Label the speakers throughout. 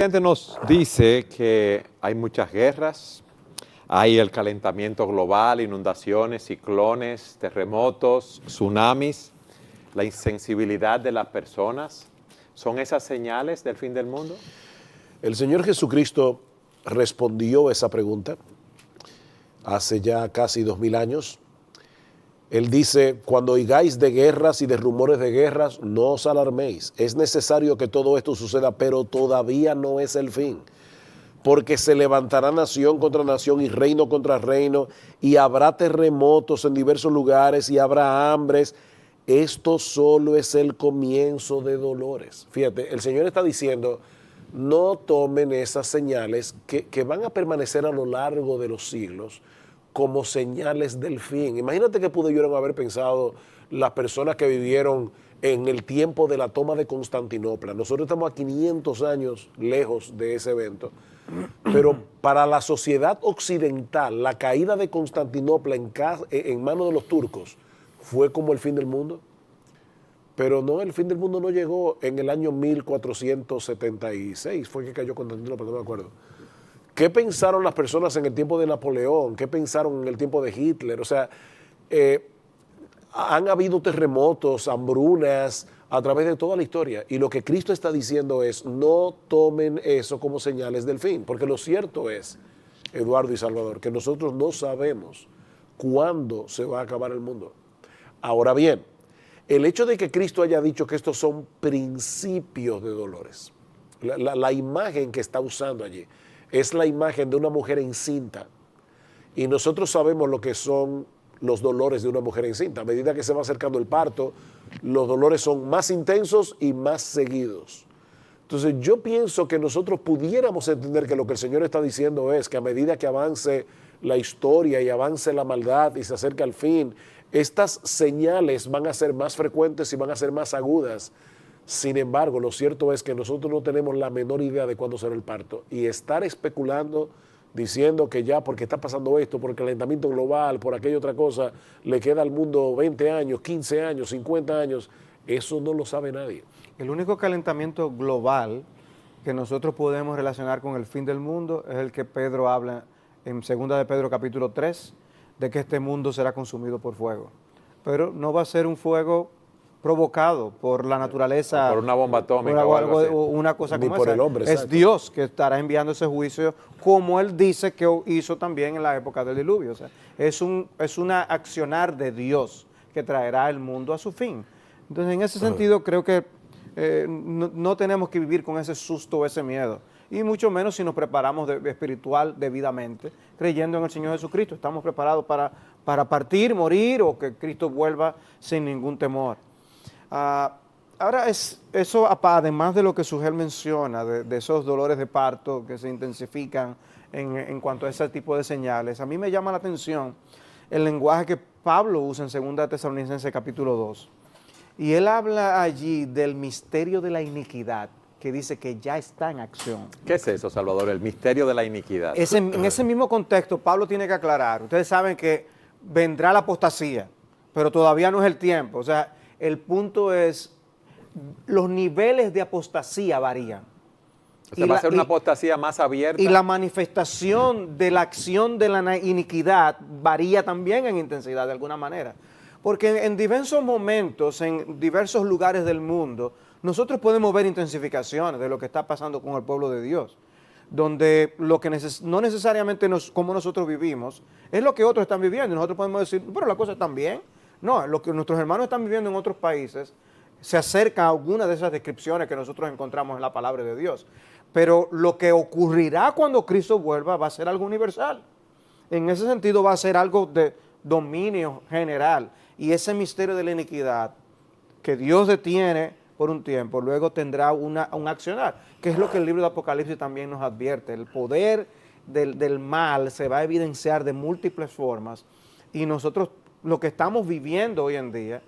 Speaker 1: La gente nos dice que hay muchas guerras, hay el calentamiento global, inundaciones, ciclones, terremotos, tsunamis, la insensibilidad de las personas. ¿Son esas señales del fin del mundo?
Speaker 2: El Señor Jesucristo respondió esa pregunta hace ya casi 2000 años. Él dice, cuando oigáis de guerras y de rumores de guerras, no os alarméis. Es necesario que todo esto suceda, pero todavía no es el fin. Porque se levantará nación contra nación y reino contra reino, y habrá terremotos en diversos lugares y habrá hambres. Esto solo es el comienzo de dolores. Fíjate, el Señor está diciendo, no tomen esas señales que van a permanecer a lo largo de los siglos como señales del fin. Imagínate que pudieron haber pensado las personas que vivieron en el tiempo de la toma de Constantinopla. Nosotros estamos a 500 años lejos de ese evento, pero para la sociedad occidental, la caída de Constantinopla en manos de los turcos fue como el fin del mundo. Pero no, el fin del mundo no llegó en el año 1476, fue que cayó Constantinopla, no me acuerdo. ¿Qué pensaron las personas en el tiempo de Napoleón? ¿Qué pensaron en el tiempo de Hitler? O sea, han habido terremotos, hambrunas a través de toda la historia. Y lo que Cristo está diciendo es, no tomen eso como señales del fin. Porque lo cierto es, Eduardo y Salvador, que nosotros no sabemos cuándo se va a acabar el mundo. Ahora bien, el hecho de que Cristo haya dicho que estos son principios de dolores, la imagen que está usando allí, es la imagen de una mujer encinta. Y nosotros sabemos lo que son los dolores de una mujer encinta. A medida que se va acercando el parto, los dolores son más intensos y más seguidos. Entonces yo pienso que nosotros pudiéramos entender que lo que el Señor está diciendo es que a medida que avance la historia y avance la maldad y se acerca al fin, estas señales van a ser más frecuentes y van a ser más agudas. Sin embargo, lo cierto es que nosotros no tenemos la menor idea de cuándo será el parto. Y estar especulando, diciendo que ya porque está pasando esto, por el calentamiento global, por aquella otra cosa, le queda al mundo 20 años, 15 años, 50 años, eso no lo sabe nadie.
Speaker 3: El único calentamiento global que nosotros podemos relacionar con el fin del mundo es el que Pedro habla en 2 de Pedro capítulo 3, de que este mundo será consumido por fuego. Pero no va a ser un fuego provocado por la naturaleza,
Speaker 1: por una bomba atómica
Speaker 3: o una cosa
Speaker 2: ni
Speaker 3: como
Speaker 2: por
Speaker 3: esa.
Speaker 2: el hombre,
Speaker 3: es
Speaker 2: exacto.
Speaker 3: Dios que estará enviando ese juicio, como Él dice que hizo también en la época del diluvio. O sea, es una accionar de Dios que traerá el mundo a su fin. Entonces, en ese sentido, creo que no tenemos que vivir con ese susto o ese miedo. Y mucho menos si nos preparamos espiritual debidamente, creyendo en el Señor Jesucristo. Estamos preparados para partir, morir o que Cristo vuelva sin ningún temor. Ahora, eso además de lo que Sugel menciona, de esos dolores de parto que se intensifican en cuanto a ese tipo de señales, a mí me llama la atención el lenguaje que Pablo usa en 2 Tesalonicenses capítulo 2. Y él habla allí del misterio de la iniquidad, que dice que ya está en acción.
Speaker 1: ¿Qué es eso, Salvador? El misterio de la iniquidad.
Speaker 3: En ese mismo contexto, Pablo tiene que aclarar. Ustedes saben que vendrá la apostasía, pero todavía no es el tiempo. O sea, el punto es, los niveles de apostasía varían.
Speaker 1: O sea, va a ser una apostasía más abierta.
Speaker 3: Y la manifestación de la acción de la iniquidad varía también en intensidad de alguna manera. Porque en diversos momentos, en diversos lugares del mundo, nosotros podemos ver intensificaciones de lo que está pasando con el pueblo de Dios, donde lo que no necesariamente como nosotros vivimos es lo que otros están viviendo. Y nosotros podemos decir, pero las cosas están bien. No, lo que nuestros hermanos están viviendo en otros países se acerca a alguna de esas descripciones que nosotros encontramos en la palabra de Dios. Pero lo que ocurrirá cuando Cristo vuelva va a ser algo universal. En ese sentido va a ser algo de dominio general. Y ese misterio de la iniquidad que Dios detiene por un tiempo, luego tendrá un accionar, que es lo que el libro de Apocalipsis también nos advierte. El poder del mal se va a evidenciar de múltiples formas y nosotros lo que estamos viviendo hoy en día,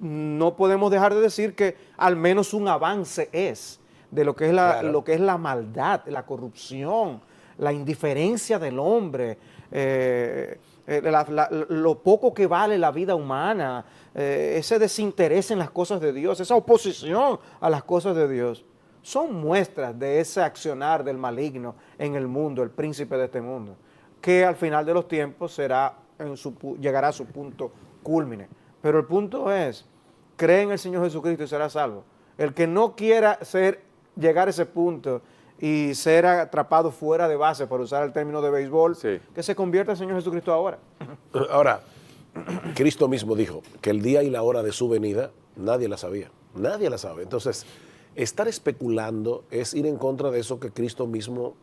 Speaker 3: no podemos dejar de decir que al menos un avance es de lo que es lo que es la maldad, la corrupción, la indiferencia del hombre, lo poco que vale la vida humana, ese desinterés en las cosas de Dios, esa oposición a las cosas de Dios. son muestras de ese accionar del maligno en el mundo, el príncipe de este mundo, que al final de los tiempos llegará a su punto cúlmine. Pero el punto es, cree en el Señor Jesucristo y será salvo. El que no quiera llegar a ese punto y ser atrapado fuera de base, por usar el término de béisbol,
Speaker 1: Sí.
Speaker 3: que se convierta en Señor Jesucristo ahora.
Speaker 2: Ahora, Cristo mismo dijo que el día y la hora de su venida nadie la sabía. Nadie la sabe. Entonces, estar especulando es ir en contra de eso que Cristo mismo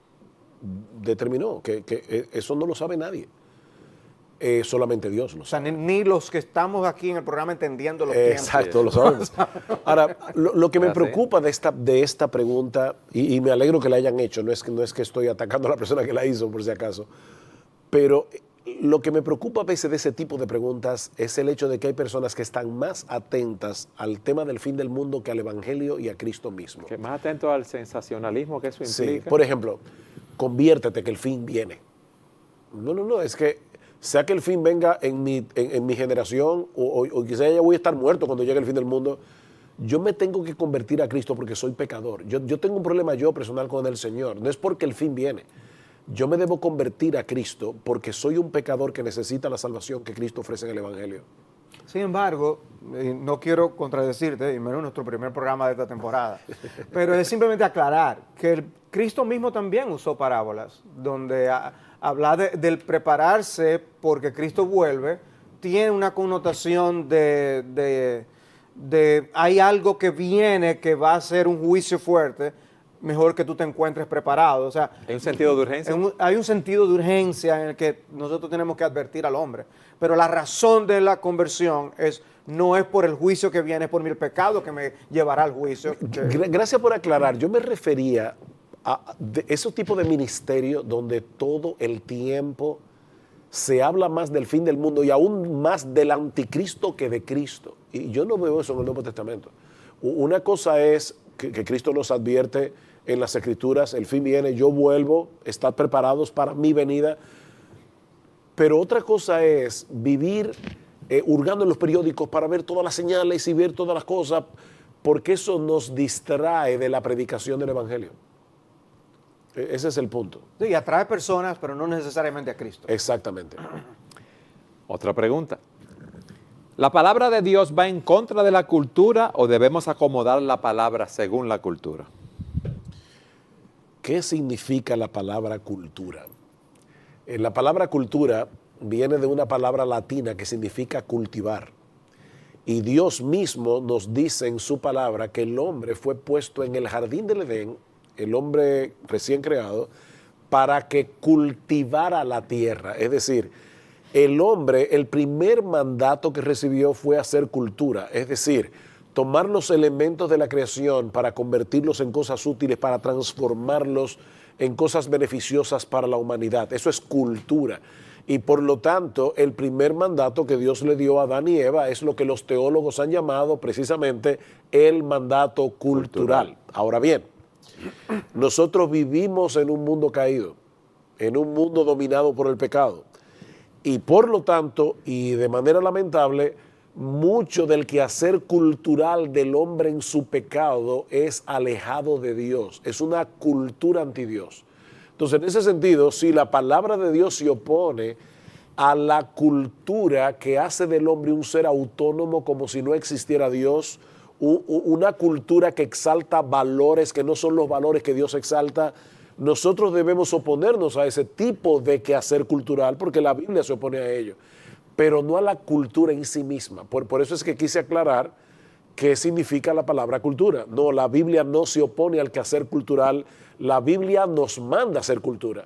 Speaker 2: determinó, que eso no lo sabe nadie. Solamente Dios lo
Speaker 3: O sea,
Speaker 2: sabe.
Speaker 3: ni los que estamos aquí en el programa entendiendo los tiempos.
Speaker 2: Exacto, lo sabemos. Ahora, lo que me
Speaker 1: Así.
Speaker 2: preocupa de esta pregunta, y me alegro que la hayan hecho, no es que estoy atacando a la persona que la hizo, por si acaso, pero lo que me preocupa a veces de ese tipo de preguntas es el hecho de que hay personas que están más atentas al tema del fin del mundo que al Evangelio y a Cristo mismo.
Speaker 1: Que más atento al sensacionalismo que eso
Speaker 2: Sí,
Speaker 1: implica.
Speaker 2: por ejemplo, conviértete que el fin viene. No, es que sea que el fin venga en mi generación o quizás ya voy a estar muerto cuando llegue el fin del mundo, yo me tengo que convertir a Cristo porque soy pecador. Yo tengo un problema personal con el Señor, no es porque el fin viene. Yo me debo convertir a Cristo porque soy un pecador que necesita la salvación que Cristo ofrece en el Evangelio.
Speaker 3: Sin embargo, no quiero contradecirte, y menos nuestro primer programa de esta temporada, pero es simplemente aclarar que Cristo mismo también usó parábolas, donde habla del prepararse porque Cristo vuelve, tiene una connotación de hay algo que viene que va a ser un juicio fuerte, mejor que tú te encuentres preparado. O sea,
Speaker 1: ¿Hay un sentido de urgencia?
Speaker 3: hay un sentido de urgencia en el que nosotros tenemos que advertir al hombre. Pero la razón de la conversión no es por el juicio que viene, es por mi pecado que me llevará al juicio.
Speaker 2: Gracias por aclarar. Yo me refería a esos tipos de ministerio donde todo el tiempo se habla más del fin del mundo y aún más del anticristo que de Cristo. Y yo no veo eso en el Nuevo Testamento. Una cosa es que Cristo nos advierte en las Escrituras, el fin viene, yo vuelvo, estad preparados para mi venida. Pero otra cosa es vivir hurgando en los periódicos para ver todas las señales y ver todas las cosas, porque eso nos distrae de la predicación del Evangelio. Ese es el punto.
Speaker 3: Sí, atrae personas, pero no necesariamente a Cristo.
Speaker 2: Exactamente.
Speaker 1: Otra pregunta. ¿La palabra de Dios va en contra de la cultura o debemos acomodar la palabra según la cultura?
Speaker 2: ¿Qué significa la palabra cultura? La palabra cultura viene de una palabra latina que significa cultivar. Y Dios mismo nos dice en su palabra que el hombre fue puesto en el jardín del Edén, el hombre recién creado, para que cultivara la tierra. Es decir, el hombre, el primer mandato que recibió fue hacer cultura. Es decir, tomar los elementos de la creación para convertirlos en cosas útiles, para transformarlos en cosas beneficiosas para la humanidad. Eso es cultura. Y por lo tanto, el primer mandato que Dios le dio a Adán y Eva es lo que los teólogos han llamado precisamente el mandato cultural. Ahora bien, nosotros vivimos en un mundo caído, en un mundo dominado por el pecado. Y por lo tanto, y de manera lamentable, mucho del quehacer cultural del hombre en su pecado es alejado de Dios, es una cultura anti Dios. Entonces, en ese sentido, si la palabra de Dios se opone a la cultura que hace del hombre un ser autónomo como si no existiera Dios, una cultura que exalta valores que no son los valores que Dios exalta, nosotros debemos oponernos a ese tipo de quehacer cultural porque la Biblia se opone a ello, pero no a la cultura en sí misma. Por eso es que quise aclarar qué significa la palabra cultura. No, la Biblia no se opone al quehacer cultural, la Biblia nos manda a hacer cultura,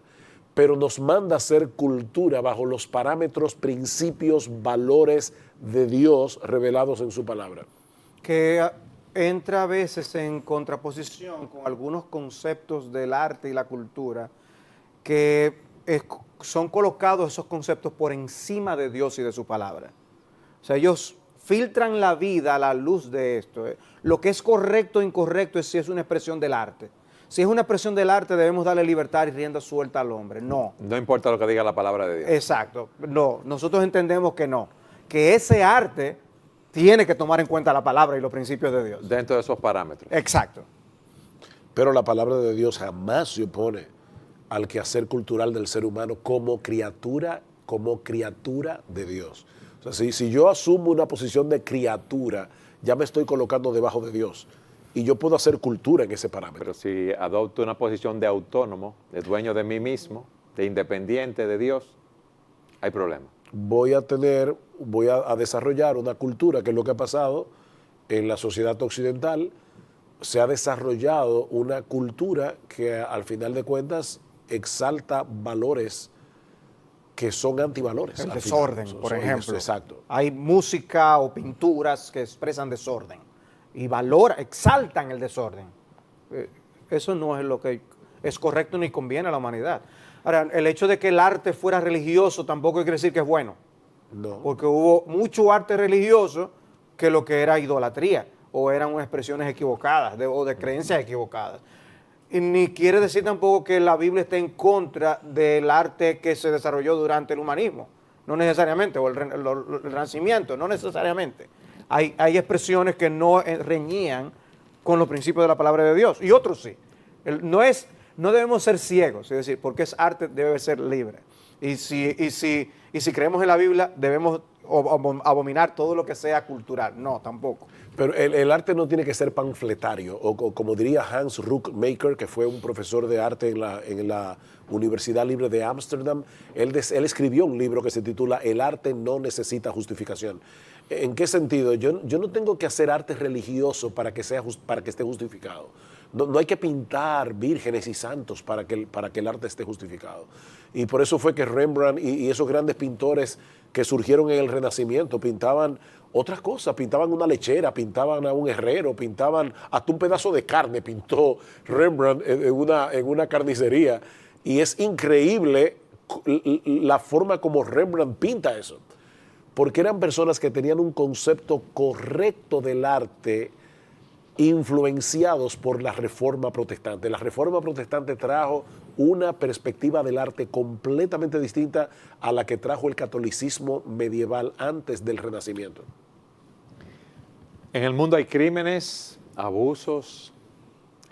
Speaker 2: pero nos manda a hacer cultura bajo los parámetros, principios, valores de Dios revelados en su palabra.
Speaker 3: Que entra a veces en contraposición con algunos conceptos del arte y la cultura que son colocados esos conceptos por encima de Dios y de su palabra. O sea, ellos filtran la vida a la luz de esto. Lo que es correcto o incorrecto es si es una expresión del arte. Si es una expresión del arte, debemos darle libertad y rienda suelta al hombre. No.
Speaker 1: No importa lo que diga la palabra de Dios.
Speaker 3: Exacto. No. Nosotros entendemos que no. Que ese arte tiene que tomar en cuenta la palabra y los principios de Dios.
Speaker 1: Dentro de esos parámetros.
Speaker 3: Exacto.
Speaker 2: Pero la palabra de Dios jamás se opone al quehacer cultural del ser humano como criatura de Dios. O sea, si yo asumo una posición de criatura, ya me estoy colocando debajo de Dios. Y yo puedo hacer cultura en ese parámetro.
Speaker 1: Pero si adopto una posición de autónomo, de dueño de mí mismo, de independiente de Dios, hay problema.
Speaker 2: Voy a desarrollar una cultura, que es lo que ha pasado en la sociedad occidental. Se ha desarrollado una cultura que al final de cuentas exalta valores que son antivalores.
Speaker 3: El desorden, por ejemplo.
Speaker 2: Exacto.
Speaker 3: Hay música o pinturas que expresan desorden y exaltan el desorden. Eso no es lo que es correcto ni conviene a la humanidad. Ahora, el hecho de que el arte fuera religioso tampoco quiere decir que es bueno.
Speaker 2: No.
Speaker 3: Porque hubo mucho arte religioso que lo que era idolatría o eran expresiones equivocadas o de creencias equivocadas. Y ni quiere decir tampoco que la Biblia esté en contra del arte que se desarrolló durante el humanismo, no necesariamente, o el Renacimiento, no necesariamente. Hay expresiones que no reñían con los principios de la palabra de Dios, y otros sí. No debemos ser ciegos, es decir, porque es arte, debe ser libre. Y si creemos en la Biblia, debemos abominar todo lo que sea cultural. No, tampoco.
Speaker 2: Pero el arte no tiene que ser panfletario, o como diría Hans Ruckmaker, que fue un profesor de arte en la Universidad Libre de Ámsterdam. Él escribió un libro que se titula El arte no necesita justificación. ¿En qué sentido? Yo no tengo que hacer arte religioso para que esté justificado. No hay que pintar vírgenes y santos para que el arte esté justificado. Y por eso fue que Rembrandt y esos grandes pintores que surgieron en el Renacimiento pintaban otras cosas, pintaban una lechera, pintaban a un herrero, pintaban hasta un pedazo de carne, pintó Rembrandt en una carnicería. Y es increíble la forma como Rembrandt pinta eso, porque eran personas que tenían un concepto correcto del arte, influenciados por la Reforma Protestante. La Reforma Protestante trajo una perspectiva del arte completamente distinta a la que trajo el catolicismo medieval antes del Renacimiento.
Speaker 1: En el mundo hay crímenes, abusos,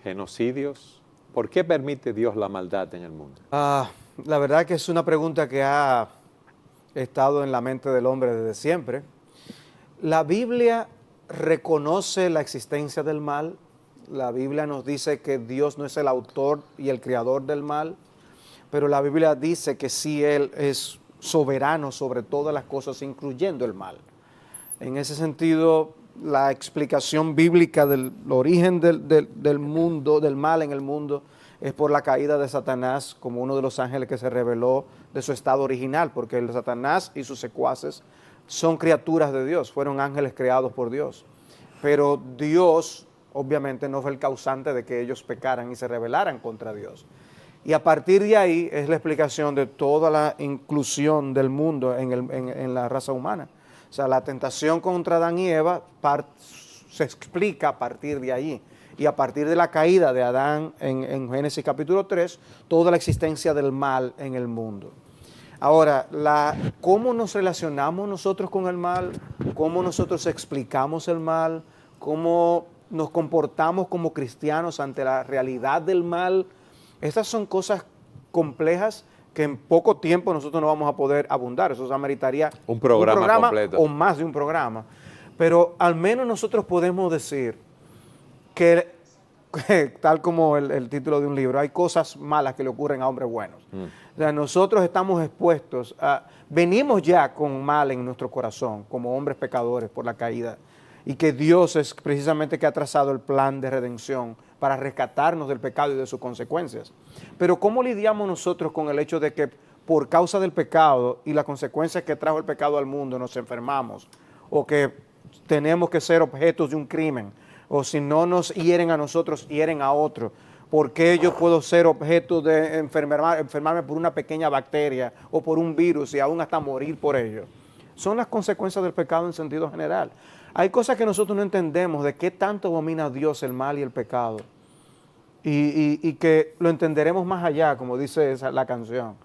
Speaker 1: genocidios. ¿Por qué permite Dios la maldad en el mundo?
Speaker 3: La verdad que es una pregunta que ha estado en la mente del hombre desde siempre. La Biblia reconoce la existencia del mal. La Biblia nos dice que Dios no es el autor y el creador del mal, pero la Biblia dice que sí Él es soberano sobre todas las cosas, incluyendo el mal. En ese sentido, la explicación bíblica del origen del mundo, del mal en el mundo, es por la caída de Satanás como uno de los ángeles que se reveló de su estado original, porque el Satanás y sus secuaces son criaturas de Dios, fueron ángeles creados por Dios. Pero Dios, obviamente, no fue el causante de que ellos pecaran y se rebelaran contra Dios. Y a partir de ahí es la explicación de toda la inclusión del mundo en la raza humana. O sea, la tentación contra Adán y Eva se explica a partir de ahí. Y a partir de la caída de Adán en Génesis capítulo 3, toda la existencia del mal en el mundo. Ahora, ¿cómo nos relacionamos nosotros con el mal? ¿Cómo nosotros explicamos el mal? ¿Cómo nos comportamos como cristianos ante la realidad del mal? Estas son cosas complejas que en poco tiempo nosotros no vamos a poder abundar. Eso ameritaría
Speaker 1: un programa completo
Speaker 3: o más de un programa. Pero al menos nosotros podemos decir que tal como el título de un libro, hay cosas malas que le ocurren a hombres buenos. O sea, nosotros estamos expuestos venimos ya con mal en nuestro corazón, como hombres pecadores por la caída, y que Dios es precisamente que ha trazado el plan de redención para rescatarnos del pecado y de sus consecuencias. Pero ¿cómo lidiamos nosotros con el hecho de que por causa del pecado y las consecuencias que trajo el pecado al mundo nos enfermamos, o que tenemos que ser objetos de un crimen, o si no nos hieren a nosotros, hieren a otro? ¿Por qué yo puedo ser objeto de enfermarme por una pequeña bacteria o por un virus y aún hasta morir por ello? Son las consecuencias del pecado en sentido general. Hay cosas que nosotros no entendemos de qué tanto domina Dios el mal y el pecado. Y que lo entenderemos más allá, como dice la canción.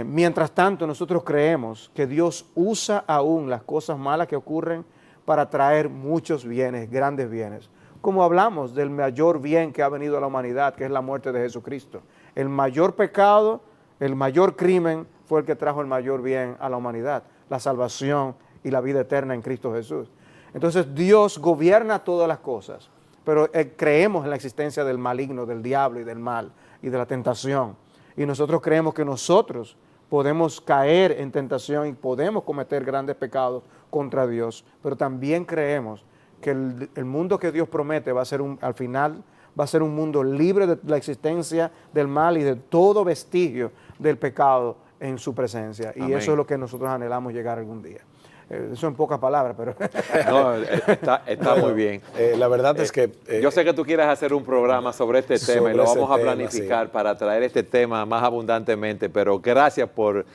Speaker 3: Mientras tanto, nosotros creemos que Dios usa aún las cosas malas que ocurren para traer muchos bienes, grandes bienes. como hablamos del mayor bien que ha venido a la humanidad, que es la muerte de Jesucristo. El mayor pecado, el mayor crimen fue el que trajo el mayor bien a la humanidad, la salvación y la vida eterna en Cristo Jesús. Entonces Dios gobierna todas las cosas, pero creemos en la existencia del maligno, del diablo y del mal y de la tentación. Y nosotros creemos que nosotros podemos caer en tentación y podemos cometer grandes pecados contra Dios, pero también creemos que el mundo que Dios promete va a ser al final va a ser un mundo libre de la existencia del mal y de todo vestigio del pecado en su presencia. Y
Speaker 1: Amén.
Speaker 3: eso es lo que nosotros anhelamos llegar algún día. Eso en pocas palabras, pero...
Speaker 1: No, está muy bien.
Speaker 2: La verdad es que...
Speaker 1: Yo sé que tú quieres hacer un programa sobre este tema y lo
Speaker 2: sobre
Speaker 1: vamos
Speaker 2: ese
Speaker 1: a
Speaker 2: tema,
Speaker 1: planificar
Speaker 2: sí.
Speaker 1: para traer este tema más abundantemente, pero gracias por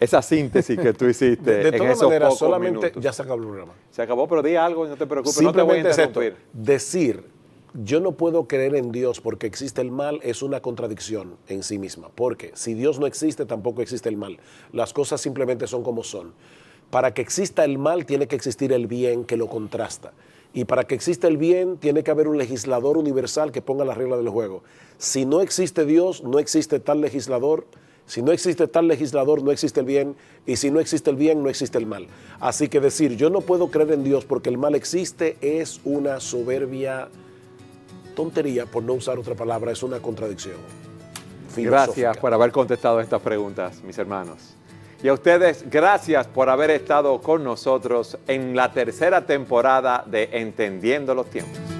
Speaker 1: esa síntesis que tú hiciste
Speaker 2: de
Speaker 1: en
Speaker 2: todas
Speaker 1: esos
Speaker 2: maneras,
Speaker 1: pocos
Speaker 2: solamente
Speaker 1: minutos.
Speaker 2: ya se acabó el programa.
Speaker 1: Se acabó, pero di algo y no te preocupes, no te voy a
Speaker 2: Simplemente es esto,
Speaker 1: interrumpir.
Speaker 2: decir, yo no puedo creer en Dios porque existe el mal es una contradicción en sí misma, porque si Dios no existe, tampoco existe el mal. Las cosas simplemente son como son. Para que exista el mal, tiene que existir el bien que lo contrasta. Y para que exista el bien, tiene que haber un legislador universal que ponga las reglas del juego. Si no existe Dios, no existe tal legislador. Si no existe tal legislador, no existe el bien. Y si no existe el bien, no existe el mal. Así que decir, yo no puedo creer en Dios porque el mal existe, es una soberbia tontería, por no usar otra palabra, es una contradicción filosófica.
Speaker 1: Gracias por haber contestado estas preguntas, mis hermanos. Y a ustedes, gracias por haber estado con nosotros en la tercera temporada de Entendiendo los Tiempos.